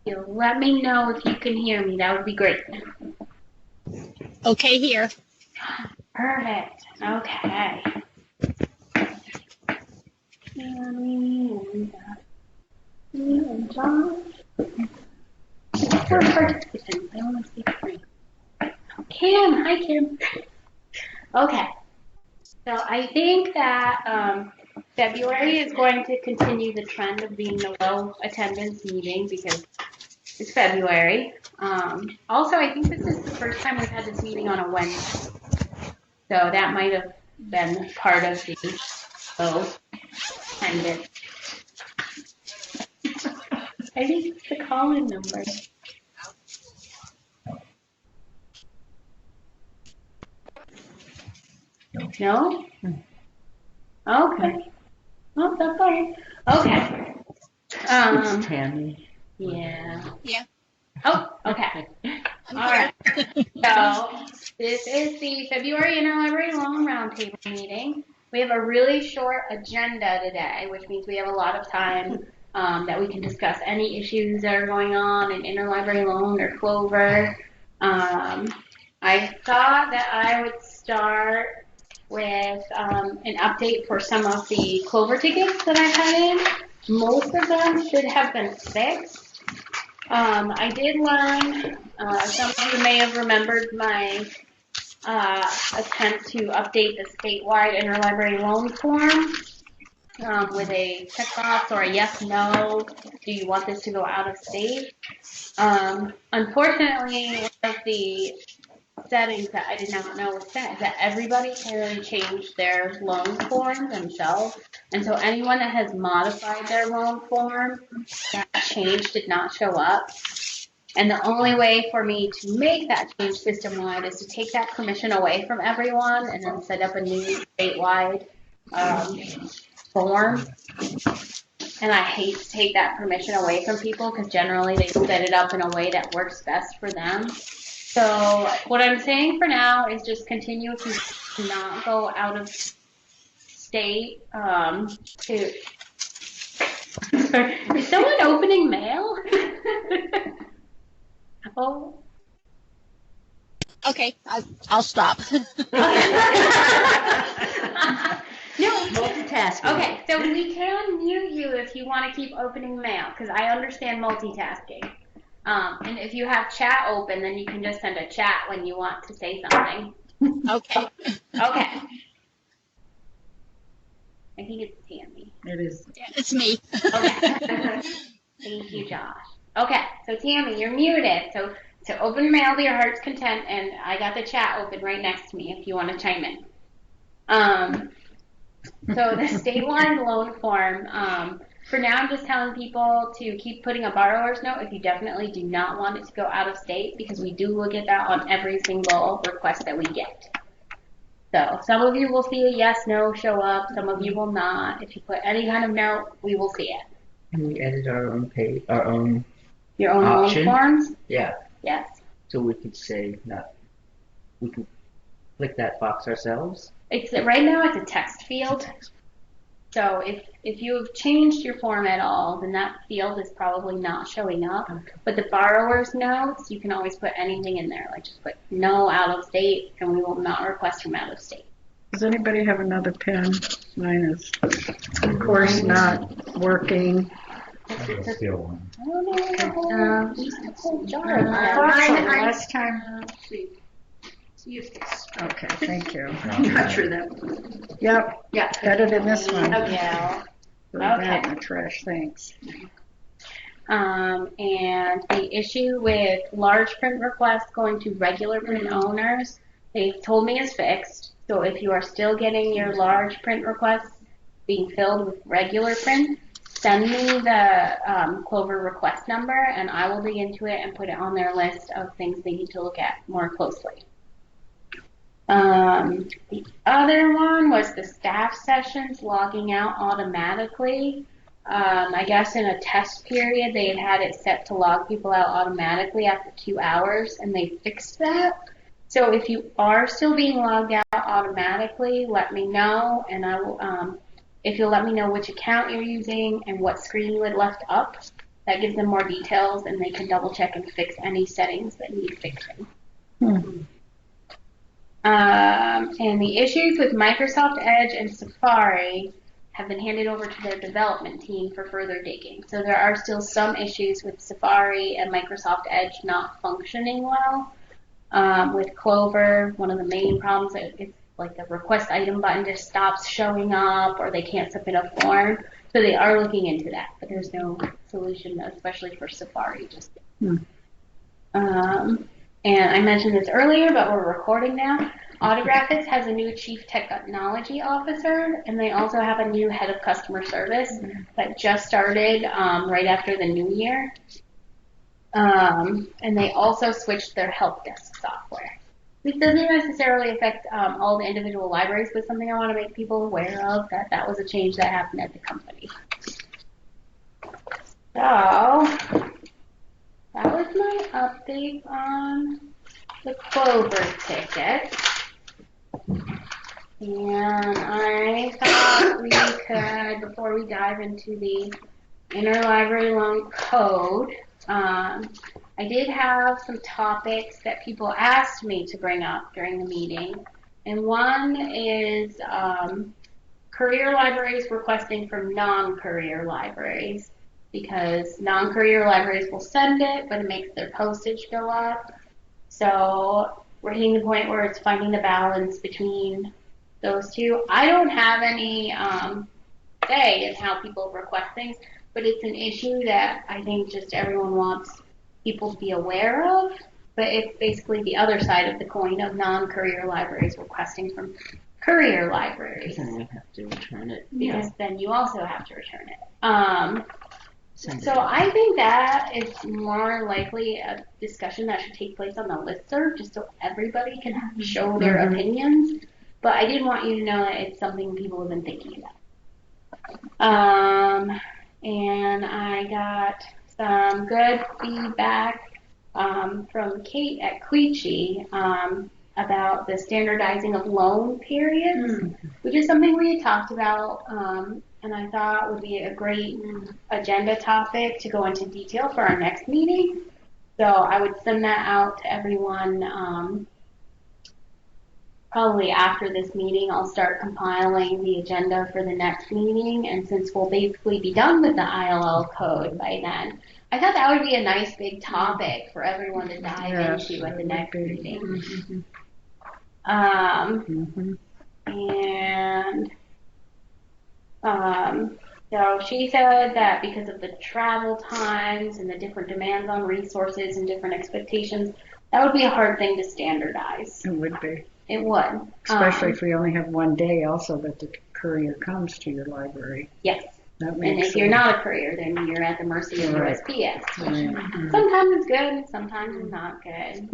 you let me know if you can hear me. That would be great. Okay, here. Perfect. Okay. And John. Four participants. I want to see three. Kim. Hi, Kim. Okay. So I think that February is going to continue the trend of being the low attendance meeting because it's February. Also, I think this is the first time we've had this meeting on a Wednesday. So that might have been part of the low attendance. I think it's the call-in number. No? Okay. Oh, that's fine. Okay. Tammy. Yeah. Yeah. Oh, okay. All right. So this is the February Interlibrary Long Roundtable meeting. We have a really short agenda today, which means we have a lot of time that we can discuss any issues that are going on in Interlibrary Loan or Clover. I thought that I would start with an update for some of the Clover tickets that I've had in. Most of them should have been fixed. I did learn, some of you may have remembered my attempt to update the statewide interlibrary loan form with a checkbox or a yes, no, do you want this to go out of state? Unfortunately, one of the settings that I did not know was set is that everybody can change their loan form themselves. And so anyone that has modified their loan form, that change did not show up. And the only way for me to make that change system-wide is to take that permission away from everyone and then set up a new statewide form. And I hate to take that permission away from people because generally they set it up in a way that works best for them. So what I'm saying for now is just continue to not go out of state to... Is someone opening mail? Oh. Okay, I'll stop. No. Multitasking. Okay, so we can mute you if you want to keep opening mail, because I understand multitasking. And if you have chat open, then you can just send a chat when you want to say something. Okay. Okay. I think it's Tammy. It is. Yeah, it's me. Okay. Thank you, Josh. Okay, so Tammy, you're muted. So open mail to your heart's content, and I got the chat open right next to me if you want to chime in. So the statewide loan form, for now I'm just telling people to keep putting a borrower's note if you definitely do not want it to go out of state, because we do look at that on every single request that we get. So some of you will see a yes, no show up. Some of you will not. If you put any kind of note, we will see it. Can we edit our own page, our own Your own option? loan forms? Yeah. Yes. So we could say we could click that box ourselves. It's right now it's a text field. So if you have changed your form at all, then that field is probably not showing up. Okay. But the borrower's notes, you can always put anything in there. Like just put no out of state, and we will not request from out of state. Does anybody have another pen? Mine is, of course, not working. Steal one. I don't know where the whole jar of I that. thought so last time. Use this. Okay, thank you. I'm not sure that. Yep, Yeah. better than this one. Yeah. Throw that in the trash, thanks. And the issue with large print requests going to regular print owners, they've told me is fixed. So if you are still getting your large print requests being filled with regular print, send me the Clover request number, and I will dig into it and put it on their list of things they need to look at more closely. The other one was the staff sessions logging out automatically. I guess in a test period, they had it set to log people out automatically after 2 hours, and they fixed that. So if you are still being logged out automatically, let me know, and I will, if you'll let me know which account you're using and what screen you had left up, that gives them more details, and they can double check and fix any settings that need fixing. And the issues with Microsoft Edge and Safari have been handed over to their development team for further digging. So there are still some issues with Safari and Microsoft Edge not functioning well. With Clover, one of the main problems is like the request item button just stops showing up, or they can't submit a form. So they are looking into that, but there's no solution, especially for Safari just yet. And I mentioned this earlier, but we're recording now. Autographics has a new chief technology officer, and they also have a new head of customer service that just started right after the new year. And they also switched their help desk software. This doesn't necessarily affect all the individual libraries, but something I want to make people aware of, that was a change that happened at the company. So that was my update on the Clover ticket. And I thought we could, before we dive into the interlibrary loan code, I did have some topics that people asked me to bring up during the meeting. And one is career libraries requesting from non-career libraries, because non-career libraries will send it, but it makes their postage go up. So we're hitting the point where it's finding the balance between those two. I don't have any say in how people request things, but it's an issue that I think just everyone wants people to be aware of. But it's basically the other side of the coin of non-career libraries requesting from career libraries. Then we have to return it. Because then you also have to return it. So I think that is more likely a discussion that should take place on the listserv, just so everybody can show their opinions. But I did want you to know that it's something people have been thinking about. And I got some good feedback from Kate at Queechee about the standardizing of loan periods, which is something we had talked about, and I thought would be a great agenda topic to go into detail for our next meeting. So I would send that out to everyone probably after this meeting. I'll start compiling the agenda for the next meeting, and since we'll basically be done with the ILL code by then, I thought that would be a nice big topic for everyone to dive into at the next meeting. So she said that because of the travel times and the different demands on resources and different expectations, that would be a hard thing to standardize. It would be. It would. Especially if we only have one day also that the courier comes to your library. Yes. That And makes if you're not a courier, then you're at the mercy of USPS. Sometimes it's good, sometimes it's not good.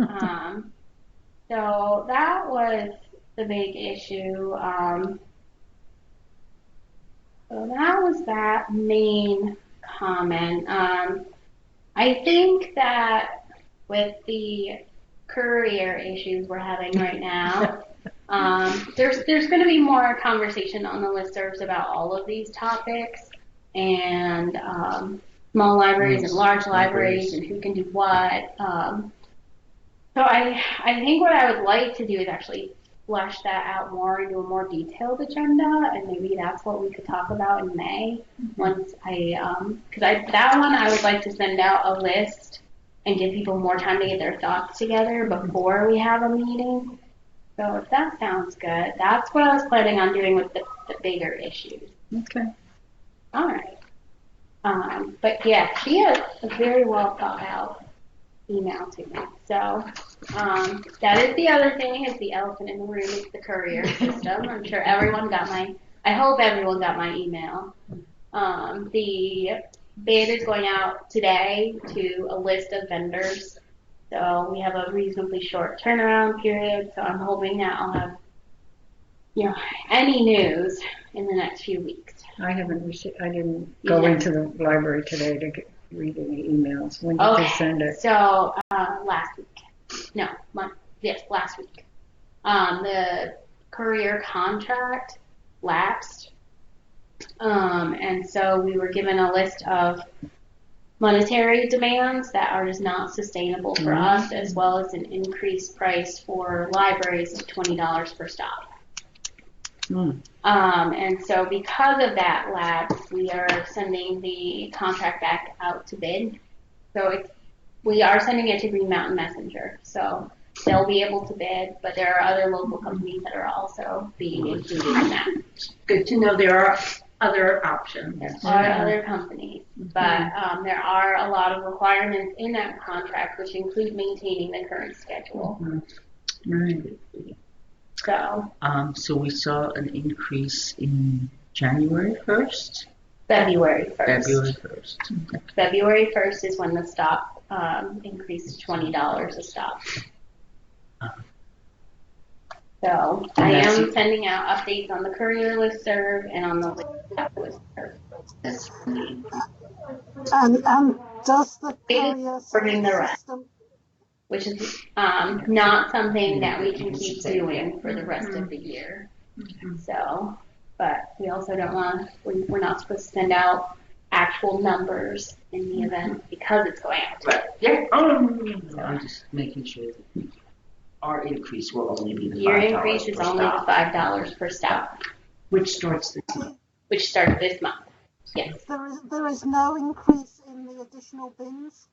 So that was the big issue. So that was that main comment. I think that with the courier issues we're having right now, there's going to be more conversation on the listservs about all of these topics, and small libraries and large libraries and who can do what. So I think what I would like to do is actually flesh that out more into a more detailed agenda, and maybe that's what we could talk about in May. Once that one I would like to send out a list and give people more time to get their thoughts together before we have a meeting. So if that sounds good, that's what I was planning on doing with the bigger issues. Okay. All right. But yeah, she has a very well thought out email to me. So that is the other thing, is the elephant in the room, is the courier system. I'm sure everyone got I hope everyone got my email. The bid is going out today to a list of vendors. So we have a reasonably short turnaround period. So I'm hoping that I'll have, any news in the next few weeks. I didn't go into the library today to read any emails. When did they send it? So last week. Last week. The courier contract lapsed. And so we were given a list of monetary demands that are just not sustainable for us, as well as an increased price for libraries of $20 per stop. And so because of that lapse, we are sending the contract back out to bid. So we are sending it to Green Mountain Messenger. So they'll be able to bid, but there are other local companies that are also being included in that. Good to know there are other options. There are other companies, but there are a lot of requirements in that contract, which include maintaining the current schedule. Right. So we saw an increase in January 1st? February 1st. February 1st. February 1st is when the stop increased to $20 a stop. So I am sending out updates on the courier listserv and on the listserv. And does the It is courier the rest, system, which is not something that we can keep doing for the rest of the year. So, but we also don't want, we're not supposed to send out actual numbers in the event because it's going out. Right. Yeah. I'm just making sure that our increase will only be the $5 Your increase is per only the stop. $5 per stop, Which starts this month. which starts this month. Yes. there is no increase in the additional bins?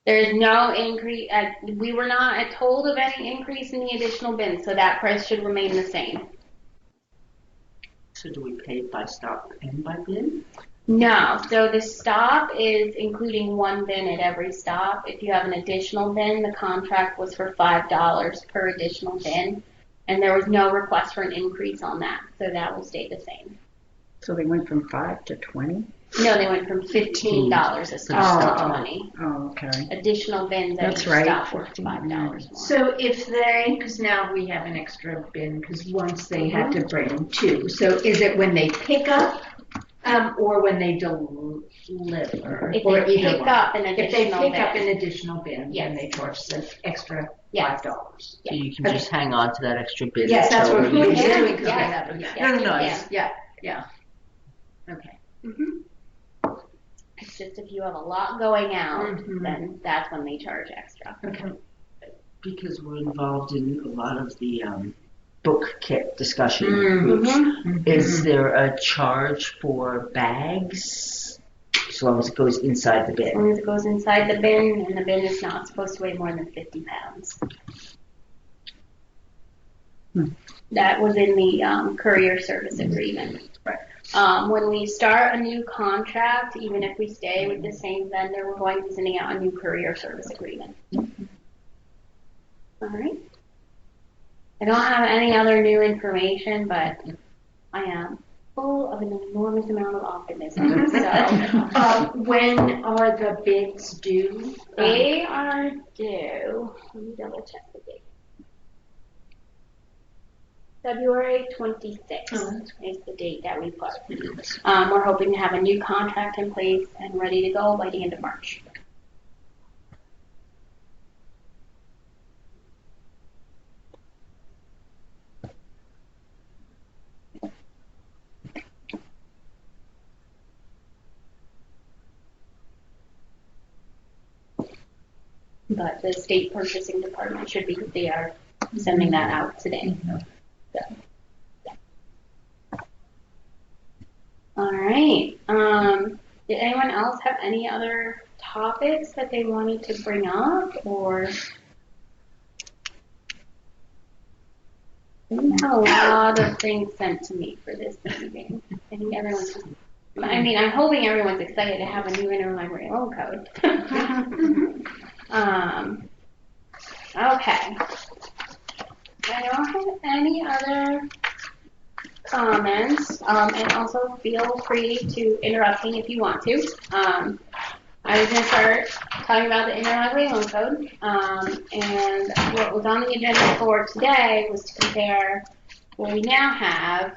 There is no increase. We were not told of any increase in the additional bins, so that price should remain the same. So do we pay it by stop and by bin? No. So the stop is including one bin at every stop. If you have an additional bin, the contract was for $5 per additional bin, and there was no request for an increase on that, so that will stay the same. So they went from 5 to 20? No, they went from $15 a stop to $20. Oh, okay. Additional bins at each stop were $5 more. So if because now we have an extra bin, because once they had to bring two. So is it when they pick up or when they deliver? If or they either pick one? up an If they additional pick bin. up an additional bin, Yes. then they charge the extra Yes. $5. So you can just hang on to that extra bin. Yes, that's until what we we're use it. doing. Yes. No. Yeah. Okay. It's just if you have a lot going out, Mhm. then that's when they charge extra. Okay. Because we're involved in a lot of the book kit discussion Mm-hmm. groups. Mm-hmm. Is there a charge for bags as long as it goes inside the As bin? long as it goes inside the bin, and the bin is not supposed to weigh more than 50 pounds. That was in the courier service agreement. When we start a new contract, even if we stay with the same vendor, we're going to be sending out a new courier service agreement. All right. I don't have any other new information, but I am full of an enormous amount of optimism. So When are the bids due? they are due. Let me double check the date. February 26th is the date that we put. We're hoping to have a new contract in place and ready to go by the end of March. But the state purchasing department should be, they are sending that out today. So. All right. Did anyone else have any other topics that they wanted to bring up, or? I had a lot of things sent to me for this meeting. I think everyone's just, I'm hoping everyone's excited to have a new interlibrary loan code. Okay. I don't have any other comments, and also feel free to interrupt me if you want to. I was going to start talking about the interlibrary loan code, and what was on the agenda for today was to compare what we now have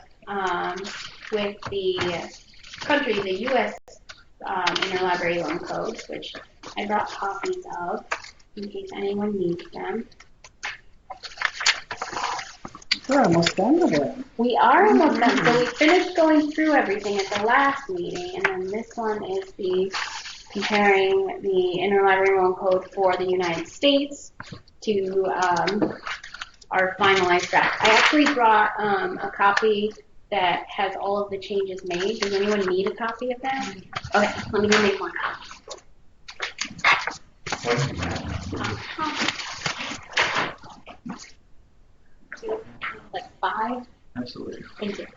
with the U.S. Interlibrary loan codes, which I brought copies of in case anyone needs them. We're almost done with it. We are almost done. So we finished going through everything at the last meeting, and then this one is the comparing the Interlibrary Loan Code for the United States to our finalized draft. I actually brought a copy that has all of the changes made. Does anyone need a copy of that? Okay, let me go make one copy. Like 5? Absolutely. Thank you.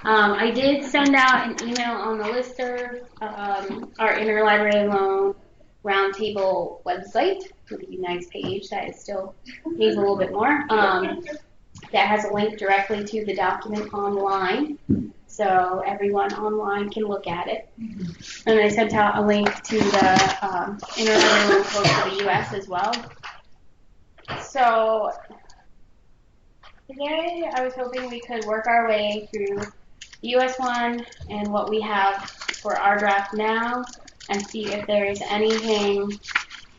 I did send out an email on the listserv, our Interlibrary Loan Roundtable website with a nice page that is still needs a little bit more. That has a link directly to the document online, so everyone online can look at it. And I sent out a link to the Interlibrary Loan Code for the U.S. as well. So today I was hoping we could work our way through the U.S. one and what we have for our draft now and see if there's anything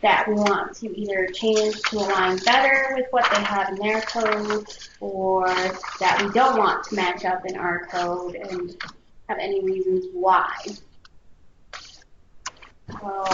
that we want to either change to align better with what they have in their code or that we don't want to match up in our code and have any reasons why. So,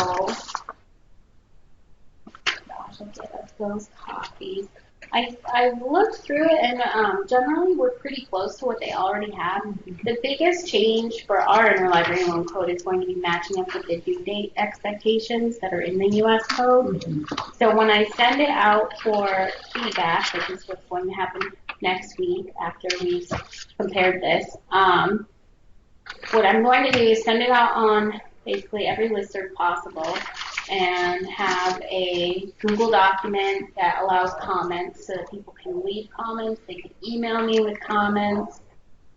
gosh, I'll get us those copies. I looked through it and generally we're pretty close to what they already have. The biggest change for our Interlibrary Loan Code is going to be matching up with the due date expectations that are in the U.S. code. So when I send it out for feedback, which is what's going to happen next week after we've compared this, what I'm going to do is send it out on basically every listserv possible and have a Google document that allows comments so that people can leave comments. They can email me with comments.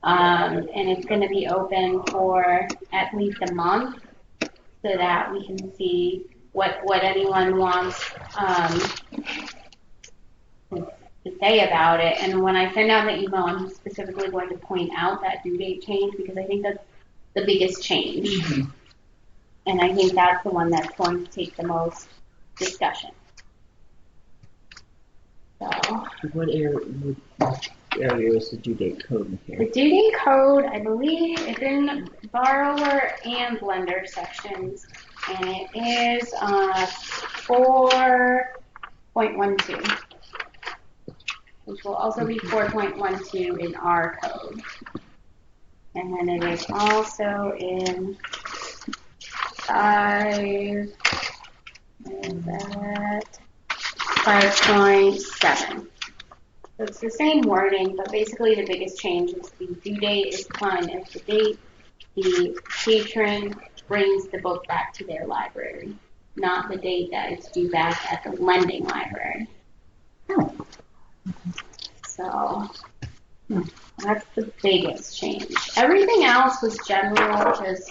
And it's going to be open for at least a month so that we can see what anyone wants to say about it. And when I send out the email, I'm specifically going to point out that due date change because I think that's the biggest change. Mm-hmm. And I think that's the one that's going to take the most discussion. So, What area is the due date code in here? The due date code, I believe, is in borrower and lender sections, and it is 4.12, which will also be 4.12 in our code. And then it is also in 5.7. So it's the same wording, but basically the biggest change is the due date is defined as the date the patron brings the book back to their library, not the date that it's due back at the lending library. So that's the biggest change. Everything else was general, just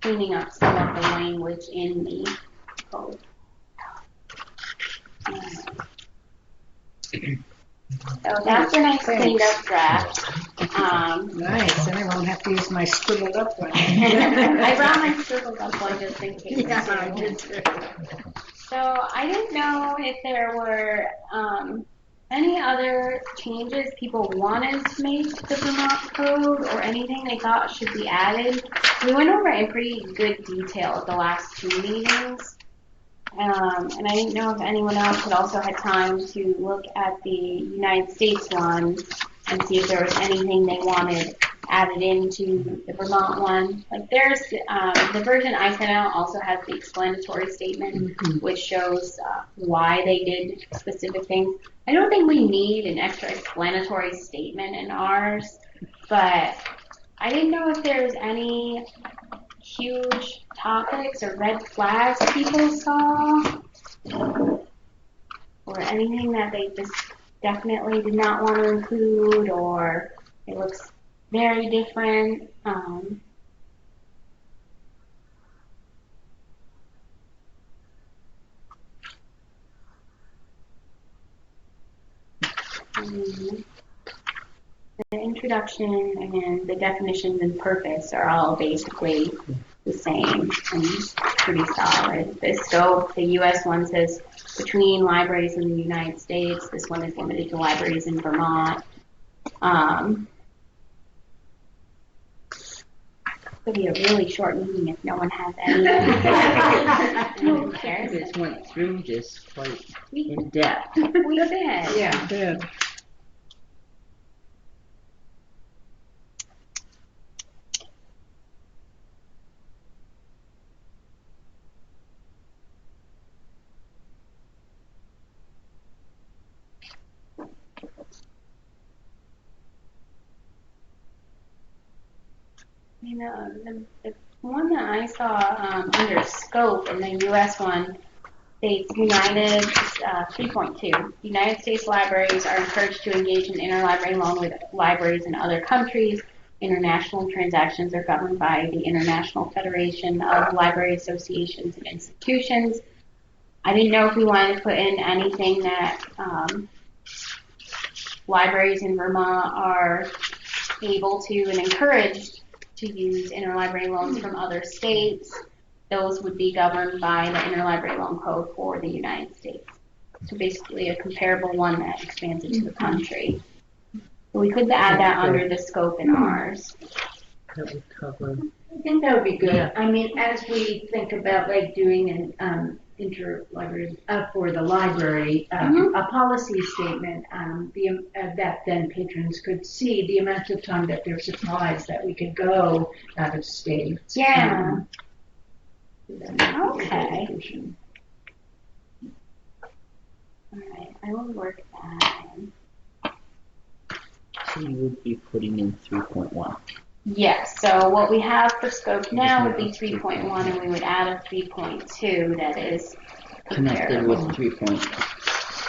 cleaning up some of the language in the code. So that's a nice cleaned up draft. Nice, and I won't have to use my scribbled up one. I brought my scribbled up one just in case. Yeah, I did too. So I didn't know if there were any other changes people wanted to make to the Vermont code or anything they thought should be added. We went over in pretty good detail at the last 2 meetings. And I didn't know if anyone else had also had time to look at the United States one and see if there was anything they wanted added into the Vermont one. Like there's the version I sent out also has the explanatory statement, which shows why they did specific things. I don't think we need an extra explanatory statement in ours, but I didn't know if there's any huge topics or red flags people saw or anything that they just definitely did not want to include or it looks very different. The introduction and the definitions and purpose are all basically the same and pretty solid. The scope, the U.S. one says between libraries in the United States. This one is limited to libraries in Could be a really short meeting if no one has any. Who I cares? just went through this quite in depth. We did. Yeah. Good. You know, the one that I saw under scope in the U.S. one states 3.2. United States libraries are encouraged to engage in interlibrary loan with libraries in other countries. International transactions are governed by the International Federation of Library Associations and Institutions. I didn't know if we wanted to put in anything that libraries in Vermont are able to and encouraged to use interlibrary loans from other states. Those would be governed by the Interlibrary Loan Code for the United States. So basically a comparable one that expands it to the country. So we could add that under the scope in ours. That would cover. I think that would be good. Yeah. I mean, as we think about like doing an interlibrary for the library, a policy statement that then patrons could see the amount of time that they're supplies that we could go out of state. Yeah. Okay. All right, I will work that in. So you would be putting in 3.1. Yes, so what we have for scope now would be 3.1, and we would add a 3.2 that is Connected comparable. with 3.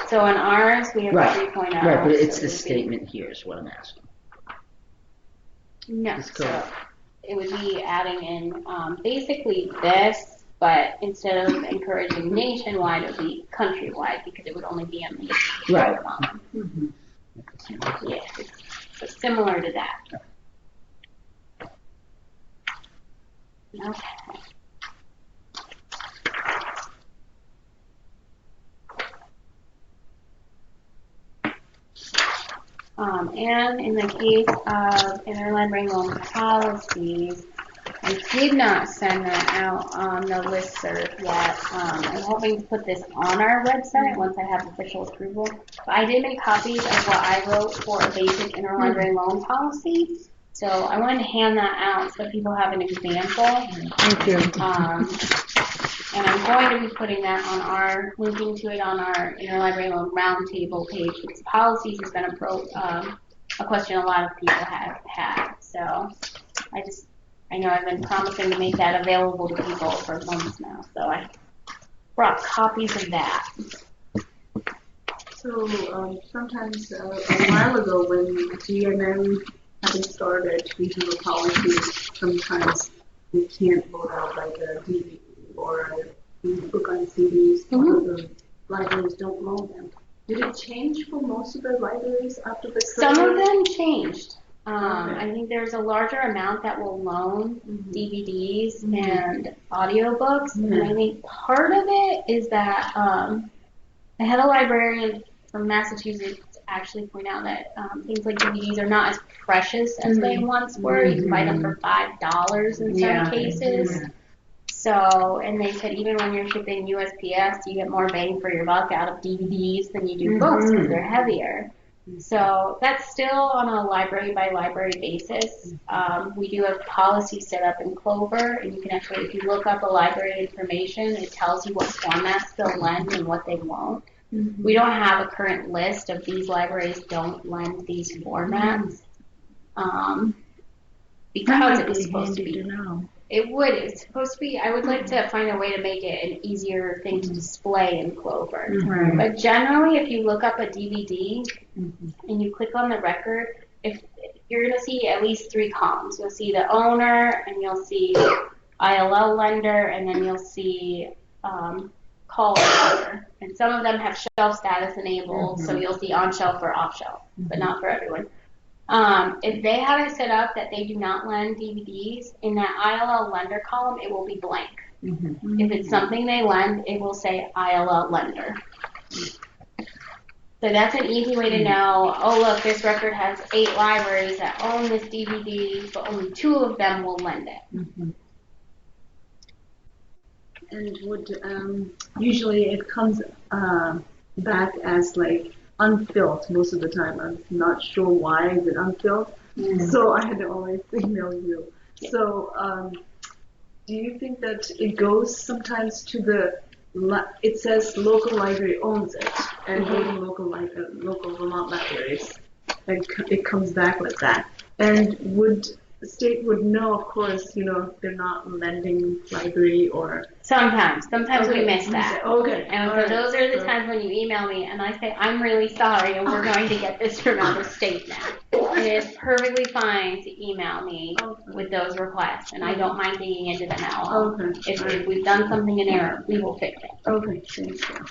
So in ours, we have Right. a 3.0. Right, but it's so the it would be- statement here is what I'm asking. No, The so scope. it would be adding in basically this, but instead of encouraging nationwide, it would be countrywide because it would only be on the Right. Yes, so similar to that. Okay. And in the case of interlibrary loan policies, I did not send that out on the listserv yet. I'm hoping to put this on our website once I have official approval. But I did make copies of what I wrote for a basic interlibrary loan policy. So I wanted to hand that out so people have an example. Thank you. And I'm going to be putting that linking to it on our Interlibrary Loan Roundtable page, because policies has been a question a lot of people have had. So I know I've been promising to make that available to people for months now. So I brought copies of that. So sometimes a while ago when GNM having started, we have a policy. Sometimes we can't vote out like a DVD or a book on CDs. The libraries don't loan them. Did it change for most of the libraries after the Some of them changed. I think there's a larger amount that will loan DVDs and audiobooks, and I think part of it is that I had a librarian from Massachusetts actually point out that things like DVDs are not as precious as they once were. You can buy them for $5 in some cases. So, and they said even when you're shipping USPS, you get more bang for your buck out of DVDs than you do books because they're heavier. So that's still on a library by library basis. We do have policy set up in Clover, and you can actually, if you look up a library information, it tells you what formats they'll lend and what they won't. We don't have a current list of these libraries don't lend these formats because it was supposed to be. It would. It's supposed to be. I would like to find a way to make it an easier thing to display in Clover. But generally, if you look up a DVD and you click on the record, if you're going to see at least 3 columns. You'll see the owner, and you'll see ILL lender, and then you'll see call lender. And some of them have shelf status enabled, so you'll see on shelf or off shelf, but not for everyone. If they have it set up that they do not lend DVDs, in that ILL lender column, it will be blank. If it's something they lend, it will say ILL lender. So that's an easy way to know, oh look, this record has 8 libraries that own this DVD, but only 2 of them will lend it. And would usually it comes back as like unfilled most of the time. I'm not sure why is it unfilled. So I had to always email you. So do you think that it goes sometimes to the it says local library owns it and local Vermont libraries, and it comes back like that? And would the state would know, of course, they're not lending library or... Sometimes we miss that. Okay. And so those are the times when you email me and I say, I'm really sorry and we're going to get this from out of state now. It is perfectly fine to email me with those requests, and I don't mind digging into them now. If we've done something in error, we will fix it. Okay, thank you.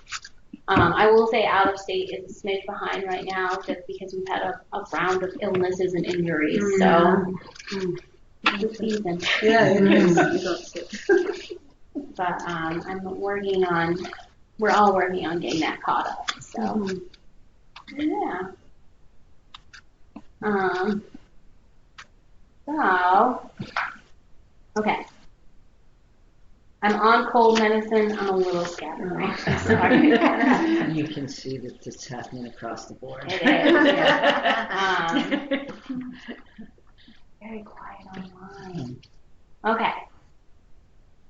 I will say out of state is a smidge behind right now just because we've had a round of illnesses and injuries. So it's the season. Yeah, it is. But we're all working on getting that caught up. So yeah. Okay. I'm on cold medicine. I'm a little scatterbrained. Sorry. You can see that it's happening across the board. It is. Yeah. Very quiet online. Okay.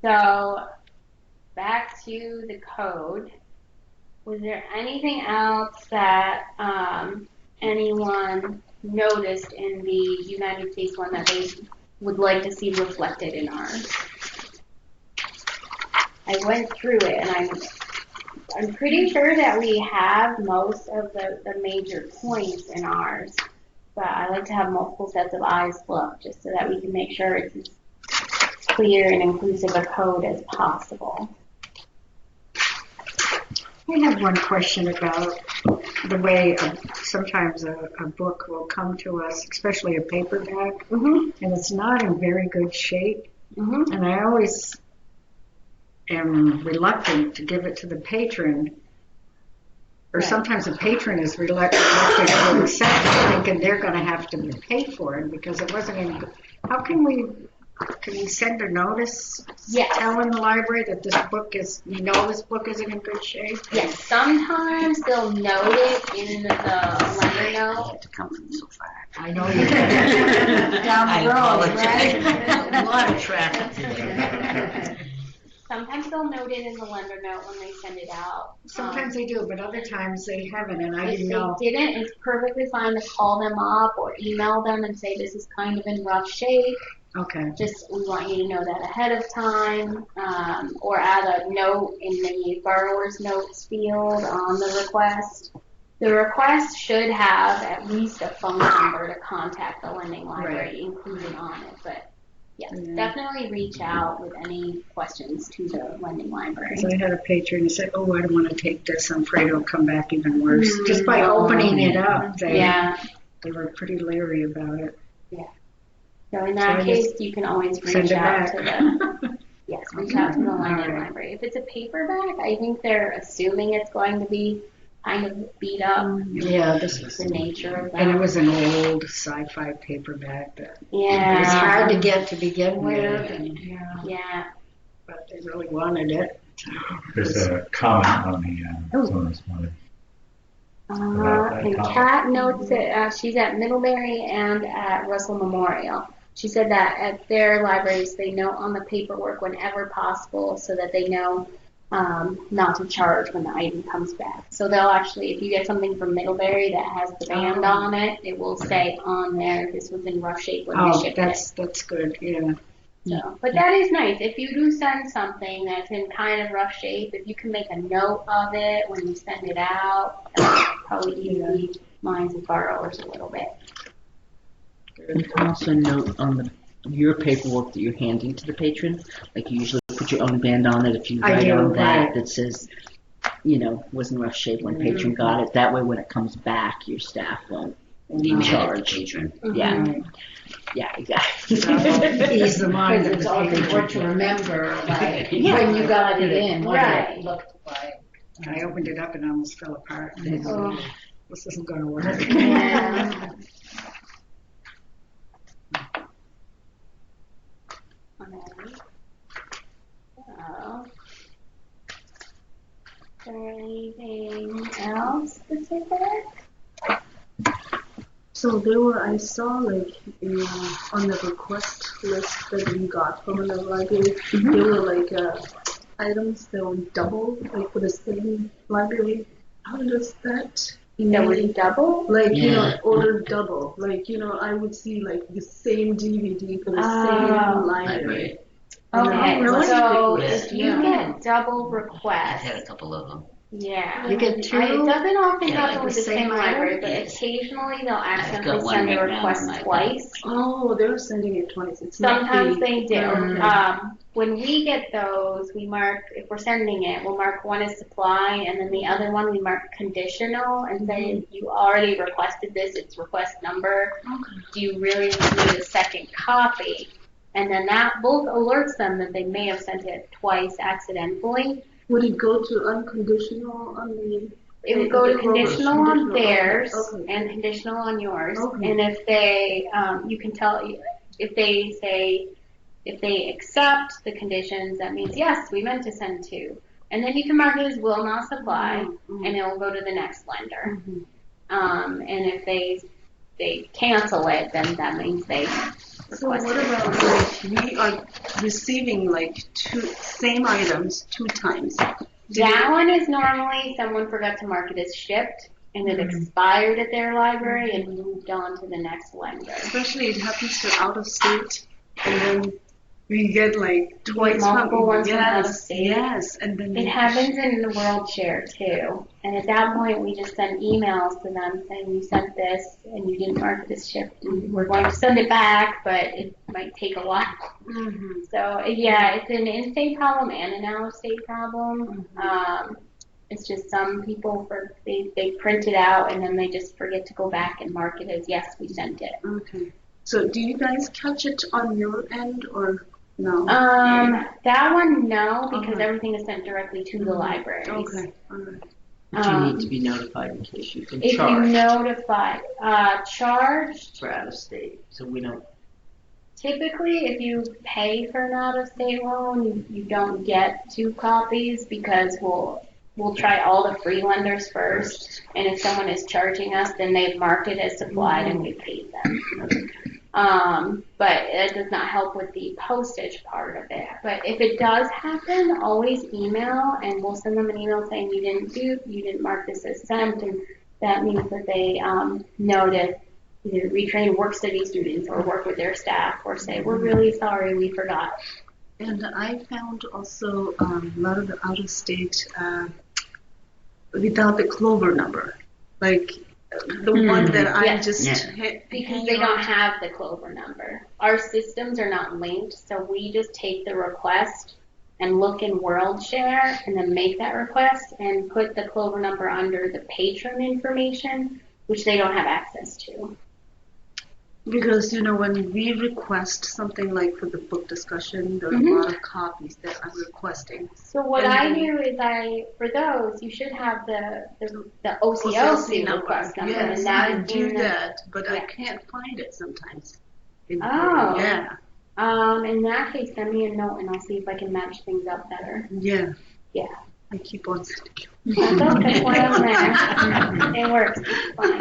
So back to the code. Was there anything else that anyone noticed in the United States one that they would like to see reflected in ours? I went through it, and I'm pretty sure that we have most of the major points in ours, but I like to have multiple sets of eyes look just so that we can make sure it's as clear and inclusive a code as possible. I have one question about the way sometimes a book will come to us, especially a paperback, and it's not in very good shape. And I always am reluctant to give it to the patron, or sometimes the patron is reluctant to accept it, thinking they're going to have to pay for it because it wasn't in. How can we send a notice telling the library that this book isn't in good shape? Yes, sometimes they'll note it in the lender note. It's coming so fast. I know you can. Down the road, right? A lot of traffic today. Sometimes they'll note it in the lender note when they send it out. Sometimes they do, but other times they haven't, and I if didn't know. they didn't, it's perfectly fine to call them up or email them and say this is kind of in rough shape. Okay. Just we want you to know that ahead of time, or add a note in the borrower's notes field on the request. The request should have at least a phone number to contact the lending library included on it, but yes, definitely reach out with any questions to the lending library. So I had a patron who said, "Oh, I don't want to take this. I'm afraid it'll come back even worse." Just by opening it up, they were pretty leery about it. Yeah. So in that case, you can always reach out to the reach out to the lending library. If it's a paperback, I think they're assuming it's going to be kind of beat up. Yeah, this was the nature of that. And it was an old sci-fi paperback that it was hard to get to begin with. And, but they really wanted it. There's a comment on the someone's mother. And Kat notes that she's at Middlebury and at Russell Memorial. She said that at their libraries they note on the paperwork whenever possible so that they know not to charge when the item comes back. So they'll actually, if you get something from Middlebury that has the band on it, it will say on there this was in rough shape when we shipped it. That's good, yeah. So, but that is nice. If you do send something that's in kind of rough shape, if you can make a note of it when you send it out, that'll probably ease the minds of borrowers a little bit. You can also note on your paperwork that you're handing to the patron, like you usually put your own band on it. If you write on that says, was in rough shape when patron got it, that way when it comes back, your staff won't charge. Patron. Yeah, exactly. Ease the mind. Because it's always worth to remember, like, when you got it in, what it looked like. I opened it up and almost fell apart. This isn't going to work. Yeah. So, is there anything else specific? So I saw like on the request list that we got from the library, there were like items that were double, like for the same library. How does that? That was double? Like, Yeah. order double. Like, I would see like the same DVD for the same library. Okay, really? so Yeah. if you get double I've requests, had a couple of them. yeah. You get two? It doesn't often Yeah, happen like with the the same same library, item? but Yes. occasionally they'll accidentally got one send the right now request in my twice. Oh, they're sending it twice. It's not Sometimes the- they do. Okay. When we get those, we mark, if we're sending it, we'll mark one as supply, and then the other one we mark conditional and say, you already requested this, it's request number. Do you really need a second copy? And then that both alerts them that they may have sent it twice accidentally. Would it go to unconditional on the? It would go to the conditional on conditional, theirs okay. and conditional on yours. Okay. And if they, you can tell, if they say, if they accept the conditions, that means yes, we meant to send two. And then you can mark it as will not supply, and it will go to the next lender. And if they cancel it, then that means they So what requested it. about like we are receiving like same items 2 times? That one is normally someone forgot to mark it as shipped, and it expired at their library and moved on to the next lender. Especially it happens to out of state, and then we get like twice multiple ones from out of yes, state. yes, and then It happens in the world share too. And at that point, we just send emails to them saying you sent this and you didn't mark it as shipped. And we're going to send it back, but it might take a while. So yeah, it's an in-state problem and an out-of-state problem. It's just some people they print it out and then they just forget to go back and mark it as yes, we sent it. Okay. So do you guys catch it on your end or no? That one no, because Okay. everything is sent directly to the libraries. Okay. All right. But you need to be notified in case you can If charge you notify, charged, for out of state. So we don't. typically if you pay for an out-of-state loan, you don't get 2 copies because we'll try all the free lenders first, and if someone is charging us, then they've marked it as supplied and we paid them. But it does not help with the postage part of it. But if it does happen, always email, and we'll send them an email saying you didn't mark this as sent, and that means that they know to either retrain work-study students or work with their staff or say, we're really sorry, we forgot. And I found also a lot of the out-of-state without the Clover number, like the one that I Yes. just Yeah. hit Because they don't have the Clover number. Our systems are not linked, so we just take the request and look in World Share and then make that request and put the Clover number under the patron information, which they don't have access to. Because when we request something like for the book discussion, there are a lot of copies that I'm requesting. So what And I then- do is for those, you should have the OCLC request number. Yes, and that I is do in the- that, but I yeah. can't find it sometimes. Oh. Yeah. In that case, send me a note and I'll see if I can match things up better. Yeah. Yeah. I keep on sending you. That's why I'm there. It works. It's fine.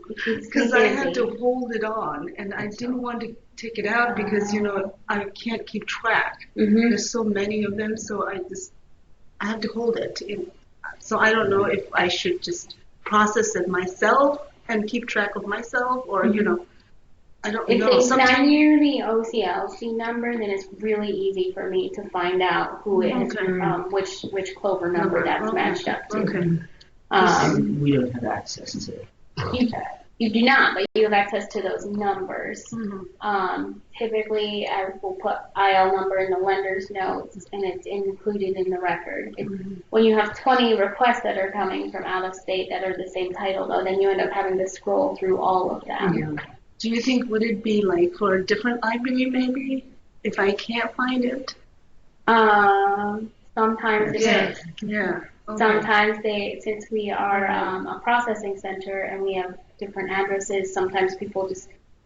It keeps me Because I had busy. to hold it on, and I didn't want to take it out because I can't keep track. Mhm. There's so many of them, so I have to hold it. So I don't know if I should just process it myself and keep track of myself, or I don't If know. they Sometimes send you the OCLC number, then it's really easy for me to find out who it is, Okay. which Clover number that's Okay. matched up to. Okay. And we don't have access to it. You do not, but you have access to those numbers. Mhm. Typically, I will put IL number in the lender's notes, and it's included in the record. When you have 20 requests that are coming from out of state that are the same title, though, then you end up having to scroll through all of them. Do you think would it be like for a different library maybe if I can't find it? Sometimes it is. Yeah. Sometimes since we are a processing center and we have different addresses, sometimes people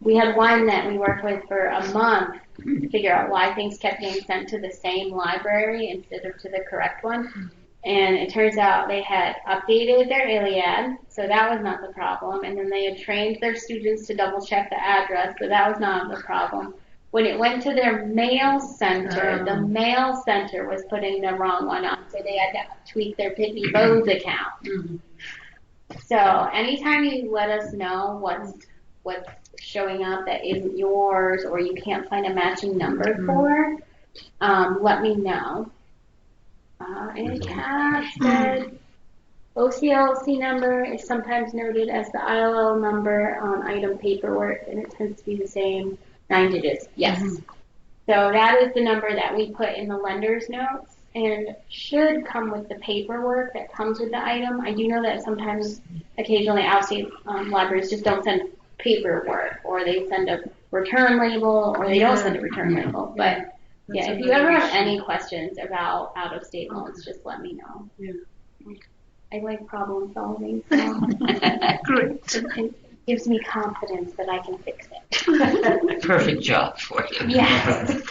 we had one that we worked with for a month to figure out why things kept getting sent to the same library instead of to the correct one. And it turns out they had updated their Iliad, so that was not the problem. And then they had trained their students to double check the address, so that was not the problem. When it went to their mail center, the mail center was putting the wrong one on, so they had to tweak their Pitney Bowes account. So anytime you let us know what's showing up that isn't yours or you can't find a matching number for, let me know. And Kat said OCLC number is sometimes noted as the ILL number on item paperwork, and it tends to be the same 9 digits. Yes. So that is the number that we put in the lender's notes and should come with the paperwork that comes with the item. I do know that sometimes, occasionally, out-of-state libraries just don't send paperwork, or they send a return label, or they don't send a return label. But yeah, if you ever have any questions about out-of-state loans, just let me know. Yeah. I like problem solving, so it gives me confidence that I can fix it. Perfect job for you. Yes.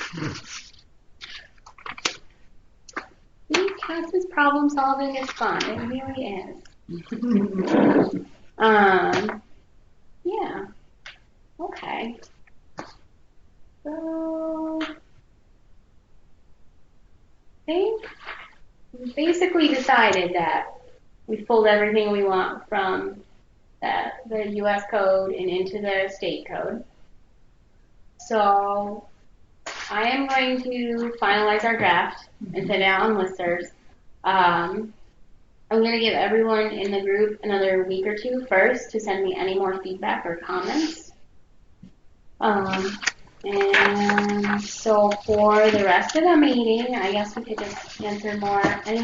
Cass's problem solving is fun. It really is. Yeah. Okay. So I think we basically decided that we pulled everything we want from the U.S. code and into the state code. So I am going to finalize our draft and send it out on listservs. I'm going to give everyone in the group another week or two first to send me any more feedback or comments. And so for the rest of the meeting, I guess we could just answer any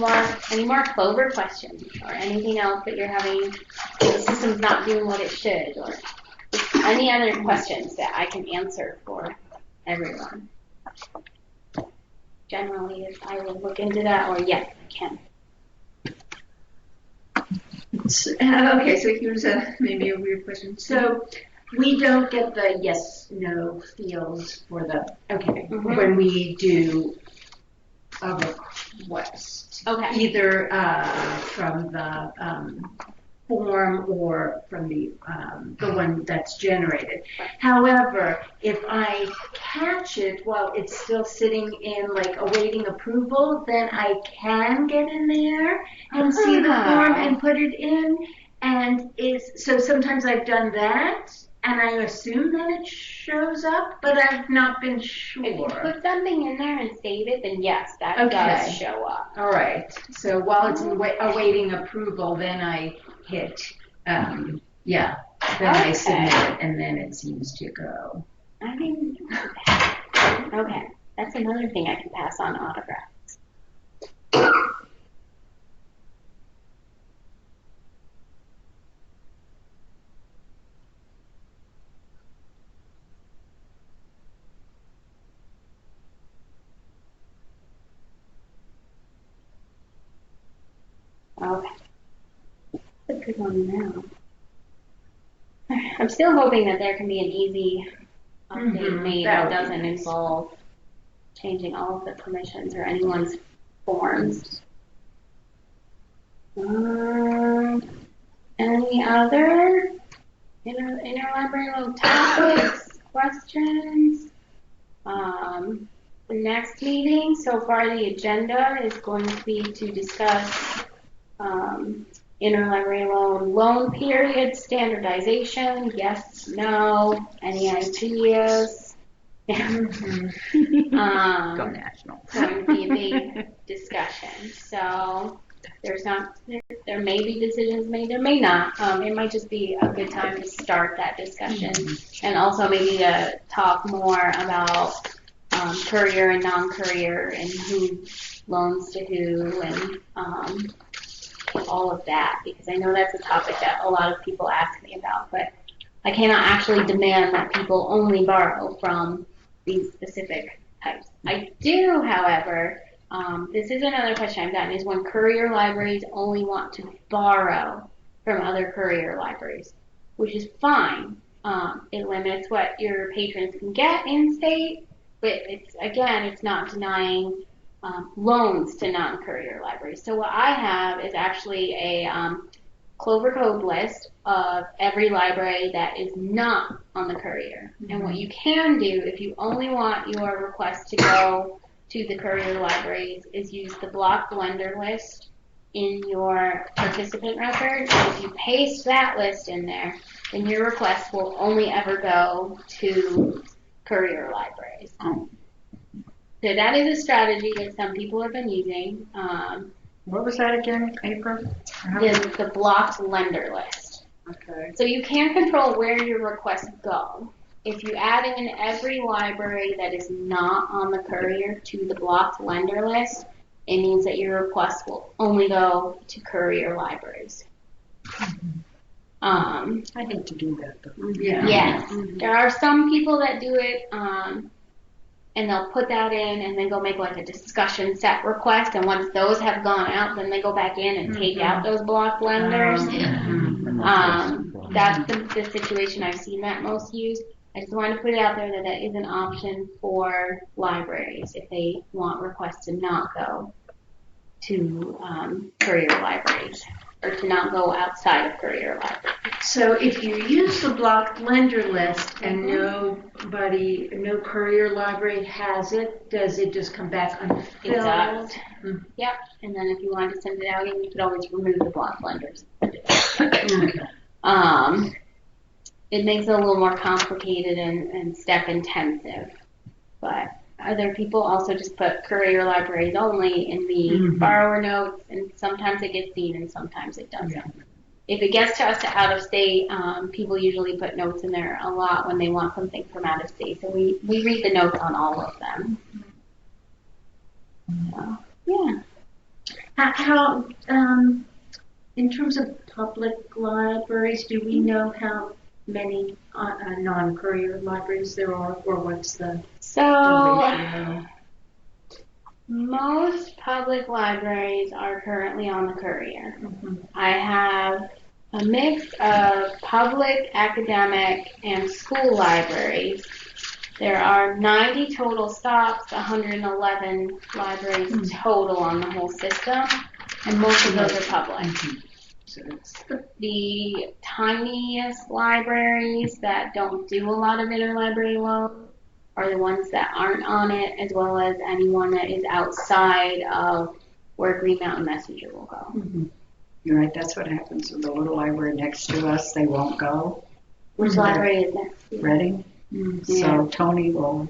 more Clover questions or anything else that you're having, the system's not doing what it should, or any other questions that I can answer for everyone. Generally, if I will look into that, or yes, I can. Okay, so here's maybe a weird question. So we don't get the yes/no fields for when we do a request. Okay. Either from the form or from the one that's generated. However, if I catch it while it's still sitting in awaiting approval, then I can get in there and see the form and put it in. And so sometimes I've done that, and I assume that it shows up, but I've not been sure. If you put something in there and save it, then yes, that does show up. All right. So while it's awaiting approval, then I hit, then I submit it, and then it seems to go. I mean, okay. That's another thing I can pass on autographs. Okay. That's a good one now. I'm still hoping that there can be an easy update made that doesn't involve changing all of the permissions or anyone's forms. Any other interlibrary topics, questions? The next meeting, so far the agenda is going to be to discuss interlibrary loan period standardization, yes, no, any ideas. Go national. Going to be a big discussion. So there may be decisions made, there may not. It might just be a good time to start that discussion, and also maybe to talk more about courier and non-courier and who loans to who and all of that, because I know that's a topic that a lot of people ask me about, but I cannot actually demand that people only borrow from these specific types. I do, however, This is another question I've gotten, is when courier libraries only want to borrow from other courier libraries, which is fine. It limits what your patrons can get in state, but it's not denying loans to non-courier libraries. So what I have is actually a Clover Code list of every library that is not on the courier. And what you can do if you only want your request to go to the courier libraries is use the blocked lender list in your participant record. And if you paste that list in there, then your request will only ever go to courier libraries. So that is a strategy that some people have been using. What was that again, April? The blocked lender list. Okay. So you can control where your requests go. If you add in every library that is not on the courier to the blocked lender list, it means that your requests will only go to courier libraries. I hate to do that, though. Yeah. Yes. There are some people that do it, and they'll put that in and then go make like a discussion set request, and once those have gone out, then they go back in and take out those blocked lenders. That's the situation I've seen that most used. I just wanted to put it out there that is an option for libraries if they want requests to not go to courier libraries, or to not go outside of courier libraries. So if you use the blocked lender list and no courier library has it, does it just come back unfilled? It does. Yep. And then if you wanted to send it out again, you could always remove the blocked lenders. It makes it a little more complicated and step intensive. But other people also just put courier libraries only in the borrower notes, and sometimes it gets seen and sometimes it doesn't. Yeah. If it gets to us to out of state, people usually put notes in there a lot when they want something from out of state. So we read the notes on all of them. So, yeah. How in terms of public libraries, do we know how many non-courier libraries there are, or what's the ratio? Most public libraries are currently on the courier. I have a mix of public, academic, and school libraries. There are 90 total stops, 111 libraries total on the whole system, and most of those are public. The tiniest libraries that don't do a lot of interlibrary loans are the ones that aren't on it, as well as anyone that is outside of where Green Mountain Messenger will go. You're right, that's what happens with the little library next to us. They won't go. Which library is next to you? Reading. So Tony he'll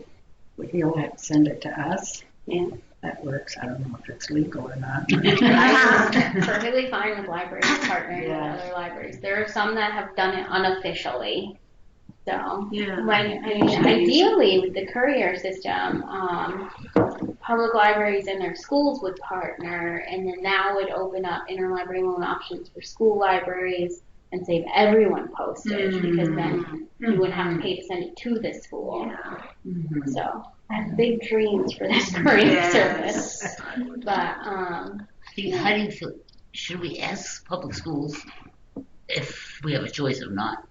have to send it to us. Yeah. That works. I don't know if it's legal or not. I'm perfectly fine with libraries partnering with other libraries. There are some that have done it unofficially. So, ideally with the courier system, public libraries and their schools would partner, and then that would open up interlibrary loan options for school libraries and save everyone postage, because then you wouldn't have to pay to send it to the school. So I have big dreams for this courier service. But how do you feel? Should we ask public schools if we have a choice or not?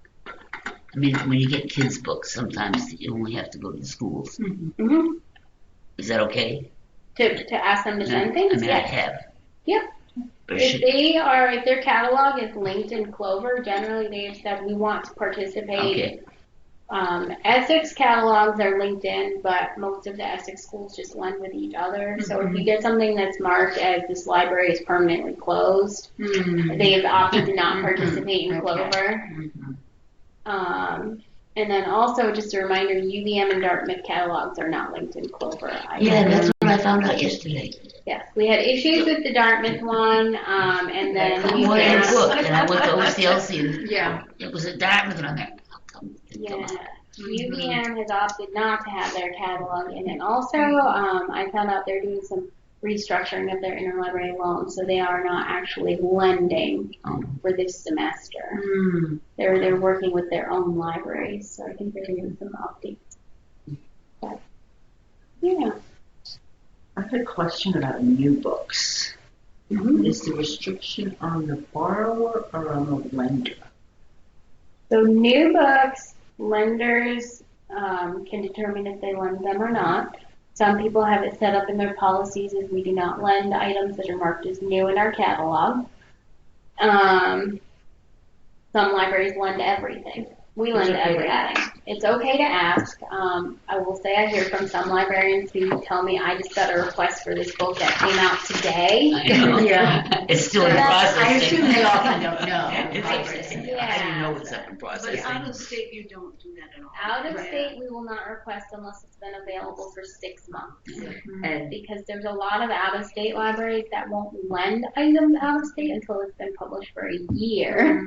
I mean, when you get kids' books, sometimes you only have to go to the schools. Is that okay? To ask them to send things? I mean, I have. Yep. If their catalog is linked in Clover, generally they have said we want to participate. Okay. Essex catalogs are linked in, but most of the Essex schools just lend with each other. So if you get something that's marked as this library is permanently closed, they have opted to not participate in Clover. And then also, just a reminder, UVM and Dartmouth catalogs are not linked in Clover either. Yeah, that's what I found out yesterday. Yes, we had issues with the Dartmouth one, and then I wanted a book, and I went to OCLC, and Yeah. it was a Dartmouth on there. Yeah, UVM has opted not to have their catalog in, and also I found out they're doing some restructuring of their interlibrary loans, so they are not actually lending for this semester. They're working with their own libraries, so I think they're doing some updates. But, yeah. I have a question about new books. Is the restriction on the borrower or on the lender? So new books, lenders can determine if they lend them or not. Some people have it set up in their policies as we do not lend items that are marked as new in our catalog. Some libraries lend everything. We lend everything. It's okay to ask. I will say I hear from some librarians who tell me I just got a request for this book that came out today. I know. Yeah. It's still in So process. I assume they often don't know. It's like, Yeah. I didn't know it's up in But process. out of state, you don't do that at all. Out of Right. state, we will not request unless it's been available for 6 months. Mm-hmm. And because there's a lot of out-of-state libraries that won't lend items out of state until it's been published for a year.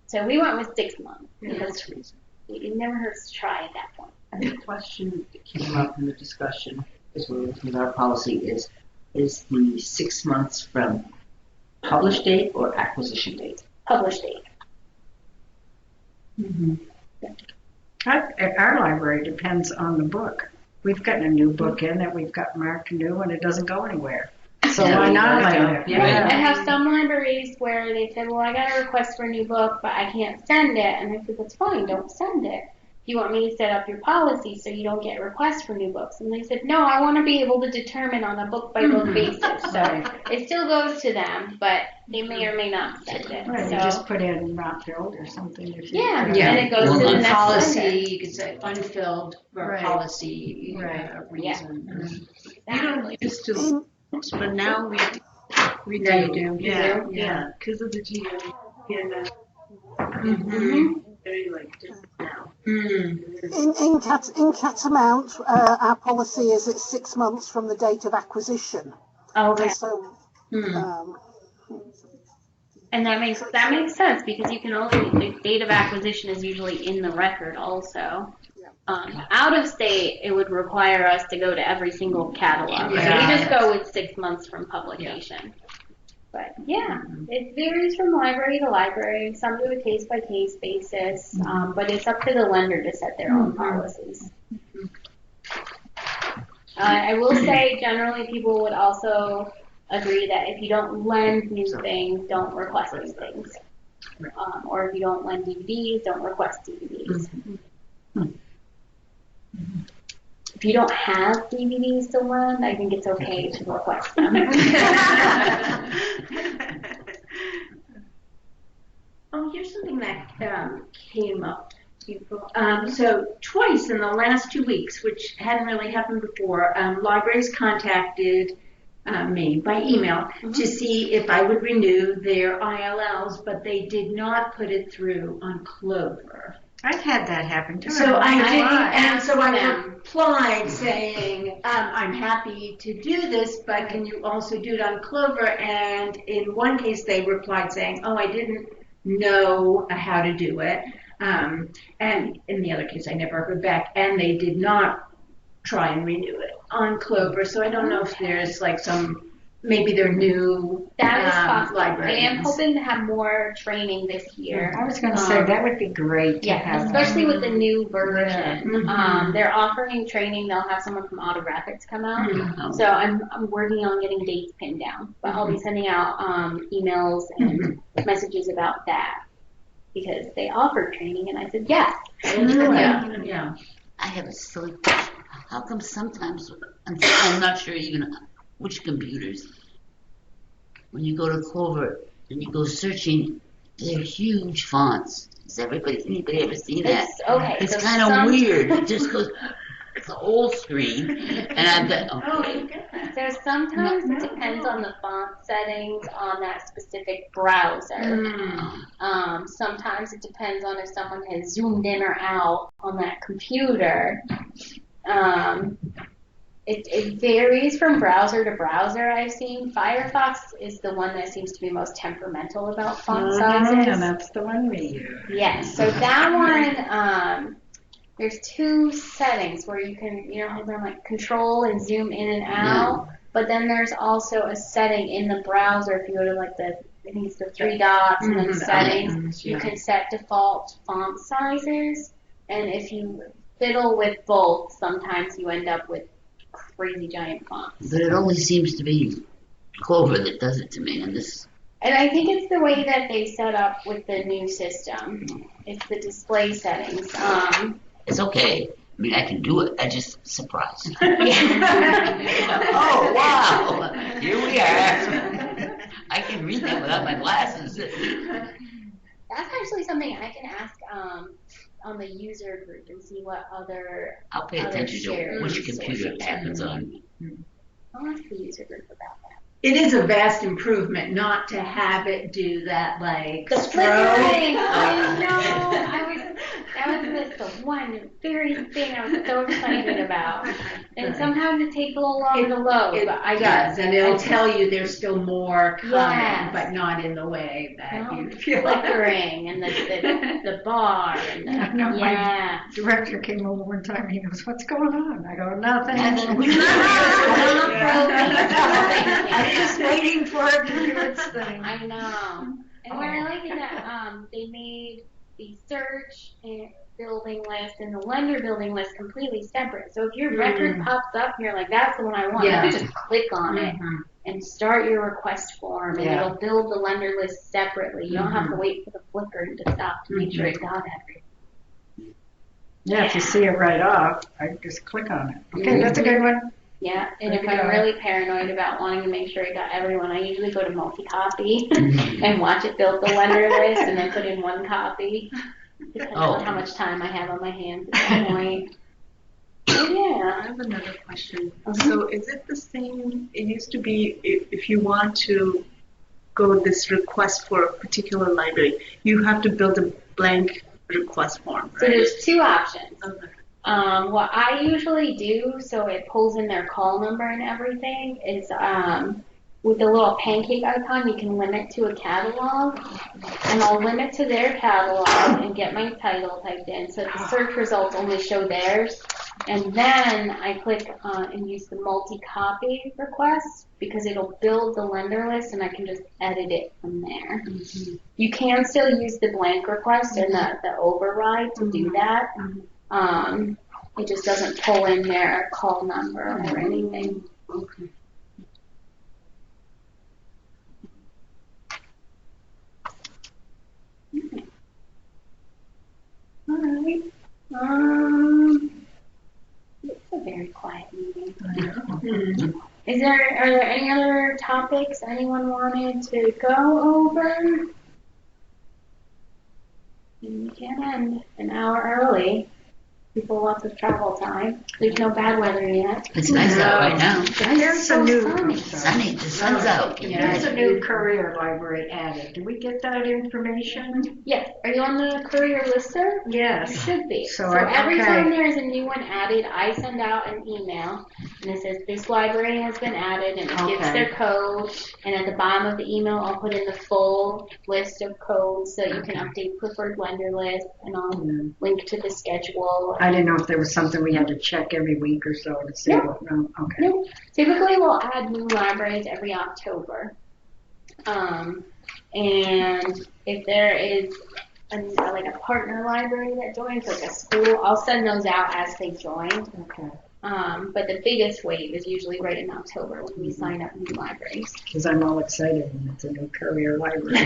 So we went with 6 months because it never hurts to try at that point. And the question that came up in the discussion, as we're looking at our policy, is the 6 months from publish date or acquisition date? Published date. At our library depends on the book. We've gotten a new book in that we've got marked new and it doesn't go anywhere. So why not lend it? I have some libraries where they said, well, I got a request for a new book, but I can't send it. And I said, that's fine, don't send it. You want me to set up your policy so you don't get requests for new books? And they said, no, I want to be able to determine on a book-by-book basis. So it still goes to them, but they may or may not send it. Right, So, you just put in not filled or something. If you yeah, Yeah. and it goes Well, to the on next Policy, lender. you could say unfilled for Right. policy Right. reason. You don't used to, but now we Now you do. Yeah, yeah, because of the GM. Very like different now. In Catamount, our policy is it's 6 months from the date of acquisition. Okay. So, And that makes sense because you can only, the date of acquisition is usually in the record also. Out of state, it would require us to go to every single catalog. So we just go with 6 months from publication. But yeah, it varies from library to library. Some do a case by case basis, but it's up to the lender to set their own policies. I will say generally people would also agree that if you don't lend new things, don't request new things. Or if you don't lend DVDs, don't request DVDs. If you don't have DVDs to lend, I think it's okay to request them. Oh, here's something that came up. So twice in the last 2 weeks, which hadn't really happened before, libraries contacted me by email to see if I would renew their ILLs, but they did not put it through on Clover. I've had that happen too. So I did, and so I them. replied saying, I'm happy to do this, but can you also do it on Clover? And in one case, they replied saying, oh, I didn't know how to do it. And in the other case, I never heard back, and they did not try and renew it on Clover. So I don't know if there's like some, maybe they're new That is possible. I am librarians. hoping to have more training this year. I was going to say that would be great to Yeah, have. especially with the new version. They're offering training. They'll have someone from Autographics come out. So I'm working on getting dates pinned down. But I'll be sending out emails and messages about that because they offered training, and I said yes. Yeah. I have a silly question. How come sometimes, I'm not sure even which computers, when you go to Clover and you go searching, they're huge fonts. Has anybody ever seen that? It's so kind of weird. It just goes, it's an old screen. And I've got, okay. So sometimes it depends on the font settings on that specific browser. Sometimes it depends on if someone has zoomed in or out on that computer. It varies from browser to browser. I've seen Firefox is the one that seems to be most temperamental about font sizes. And that's the one we use. Yes, so that one, there's two settings where you can, hold down like control and zoom in and out. But then there's also a setting in the browser. If you go to like I think it's the 3 dots and then settings, you can set default font sizes. And if you fiddle with both, sometimes you end up with crazy giant fonts. But it only seems to be Clover that does it to me, and this. And I think it's the way that they set up with the new system. It's the display settings. It's okay. I mean, I can do it. I just surprised. Yeah. Oh wow! Here we are. I can read that without my glasses. That's actually something I can ask on the user group and see what other. I'll pay attention to which computer it happens on. I'll ask the user group about that. It is a vast improvement not to have it do that, like, The stroke. flickering, I know. That was the one very thing I was so excited about. And sometimes it takes a little longer to load. It but I does, and it'll I tell you there's still more coming, Yes. but not in the way that No, you feel like. flickering and the bar and I know the, my yeah. director came over one time and he goes, "What's going on?" I go, "Nothing." I'm just waiting for it to do its thing. I know. And what I like is that they made the search and building list and the lender building list completely separate. So if your record pops up and you're like, that's the one I want, Yeah. you can just click on it and start your request form, and it'll build the lender list separately. You don't have to wait for the flicker to stop to make sure it got everything. Yeah, if you see it right off, I just click on it. Okay, that's a good one. Yeah, and There if you I'm go. really paranoid about wanting to make sure it got everyone, I usually go to multi-copy and watch it build the lender list and then put in one copy, depending on how much time I have on my hands at that point. But I yeah. have another question. Mhm. So is it the same? It used to be if you want to go this request for a particular library, you have to build a blank request form, So right? there's two options. Okay. What I usually do, so it pulls in their call number and everything, is with the little pancake icon, you can limit to a catalog, and I'll limit to their catalog and get my title typed in, so the search results only show theirs, and then I click and use the multi-copy request, because it'll build the lender list, and I can just edit it from there. You can still use the blank request and the override to do that. It just doesn't pull in their call number or anything. Okay. All right. It's a very quiet meeting. Are there any other topics anyone wanted to go over? We can end an hour early. People lots of travel time. There's no bad weather yet. It's nice out right now. There's a new Sunny. The sun's out. There's a new career library added. Do we get that information? Yes. Are you on the career listserv? You Yes. should be. So Every okay. time there's a new one added, I send out an email, and it says this library has been added, and it gives Okay. their code. And at the bottom of the email, I'll put in the full list of codes so you can update preferred lender list, and I'll link to the schedule. I didn't know if there was something we had to check every week or so to see Nope. what. No. Okay. Nope. Typically, we'll add new libraries every October. And if there is like a partner library that joins, like a school, I'll send those out as they join. Okay. But the biggest wave is usually right in October when we sign up new libraries. Because I'm all excited when it's a new career library.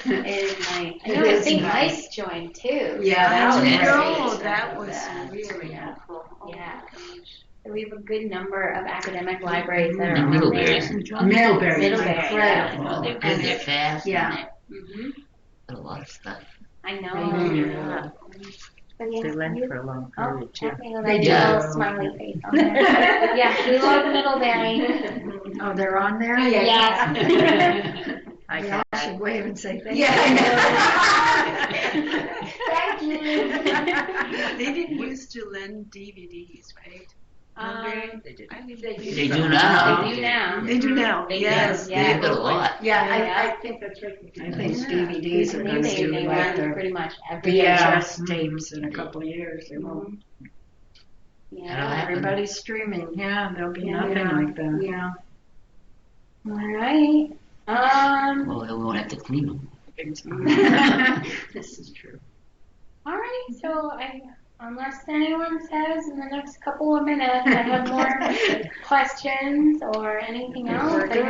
It is nice. I know It is St. nice. Mike's joined too. Yeah, that was nice. No, great. that was Yeah. really Yeah. helpful. Oh my Yeah. gosh. So we have a good number of academic libraries that are And on Middlebury's. there. Middlebury. Middlebury, yeah. Well, they're good. They're fast. Yeah. Mhm. And a lot of stuff. I know. Yeah. But yeah, They lend we- for a long Oh, period too. okay, well, They that's do. a little smiley face on there. Yeah, we love Middlebury. Oh, they're on there? Yes. I We got all should wave and say thank Yeah, you. Thank you. They didn't used to lend DVDs, right? They did. I think They do now. They do now. They do now. They do, Yes. yeah. They've got a lot. Yeah, I think that's right. I think DVDs are going to They do run like the pretty much every VHS tapes in a couple of years. They won't. That'll Yeah. happen. Everybody's streaming. Yeah, there'll be Yeah. nothing like that. Yeah. All right. Well, we won't have to clean them. This is true. All right. So unless anyone says in the next couple of minutes I have more questions or anything else, I think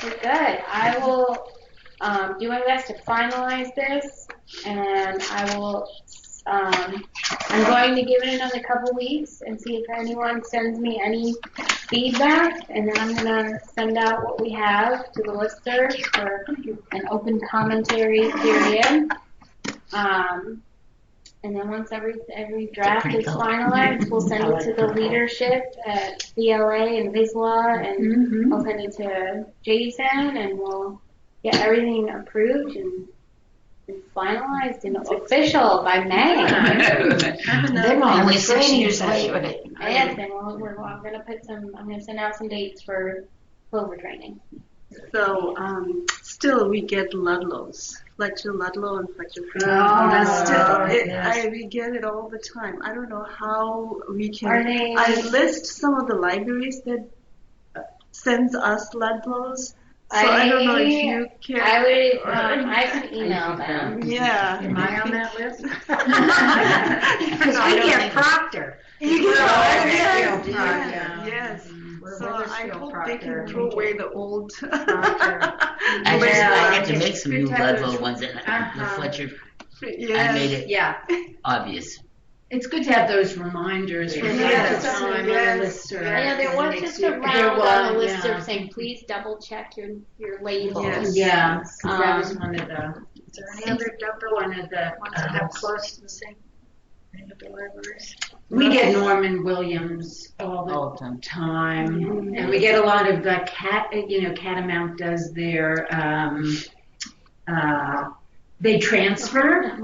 we're good. I will do my best to finalize this, and I will. I'm going to give it another couple weeks and see if anyone sends me any feedback, and then I'm going to send out what we have to the listserv for an open commentary period. And then once every draft is finalized, we'll send it to the leadership at CLA and VISLA, and I'll send it to Jason, and we'll get everything approved and finalized and official by May. Then we'll have a training session. Yes, and I'm going to send out some dates for Clover training. So, still we get Ludlows, Fletcher Ludlow and Fletcher Free. We get it all the time. I don't know how we can. I list some of the libraries that sends us Ludlows. So I don't know if you can. I can email them. Yeah. Am I on that list? Because we get Proctor. You get Proctor. Yes. So I hope they can throw away the old. Actually, I had to make some new Ludlow ones, and the Fletcher. I made it obvious. It's good to have those reminders from time to time on the listserv. I know there was just a round on the listserv saying, please double check your labels. Yeah, that was one of the. Is there any other one of the ones that have close to the same kind of libraries? We get Norman Williams all the time, and we get a lot of Catamount does their they transfer.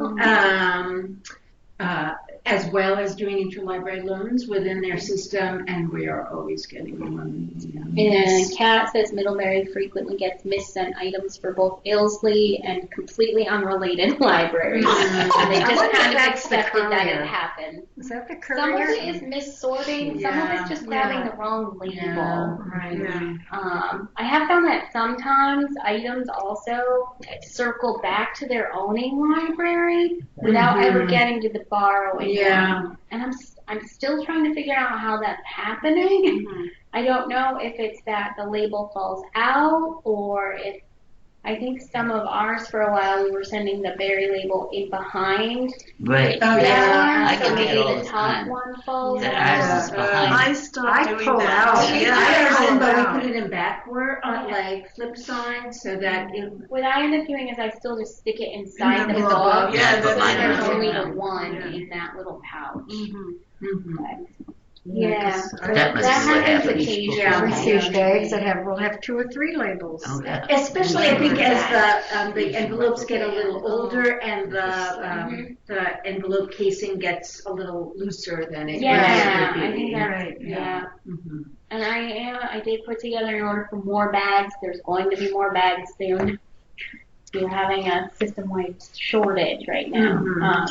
As well as doing interlibrary loans within their system, and we are always getting loans. And Kat says Middlebury frequently gets missent items for both Ilsley and completely unrelated libraries. They just kind of accepted that it happened. Is that the Courier? Some of it is missorting, some of it's just grabbing the wrong label. I have found that sometimes items also circle back to their owning library without ever getting to the borrowing. And I'm still trying to figure out how that's happening. I don't know if it's that the label falls out, or if I think some of ours for a while we were sending the berry label in behind. Right. I get maybe that all the the top time. one falls That out. ours is behind. I stopped doing that. But we put it in backward on like flip side so that what I end up doing is I still just stick it inside the book. book. Yeah, so mine there's is only now. the one in that little pouch. But, That must be what happens happens. occasionally. Receive bags that will have 2 or 3 labels. Oh, yeah. Especially, I think, as the envelopes get a little older and the envelope casing gets a little looser than it Yeah, used to be. I think that's And I did put together an order for more bags. There's going to be more bags soon. We're having a system-wide shortage right now.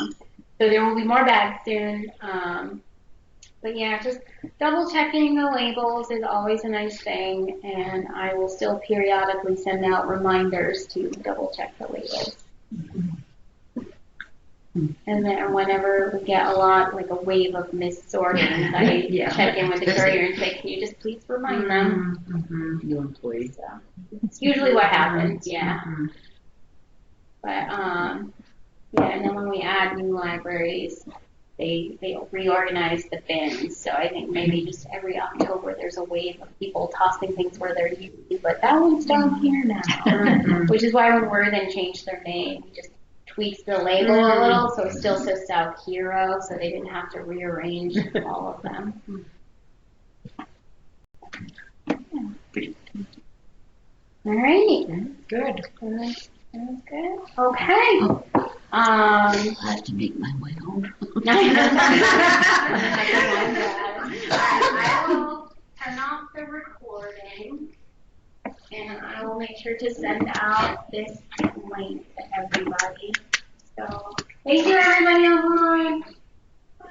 So there will be more bags soon. But yeah, just double checking the labels is always a nice thing, and I will still periodically send out reminders to double check the labels. And then whenever we get like a wave of missortings, I check in with the courier and say, can you just please remind them? New employee. So it's usually what happens, But and then when we add new libraries, they reorganize the bins. So I think maybe just every October there's a wave of people tossing things where they're usually, but that one's down here now. Which is why when Worthen changed their name, we just tweaked the label a little so it still says South Hero, so they didn't have to rearrange all of them. All right. Good. Sounds good. Okay. I'll have to make my way home. I will turn off the recording, and I will make sure to send out this link to everybody. So, thank you everybody online.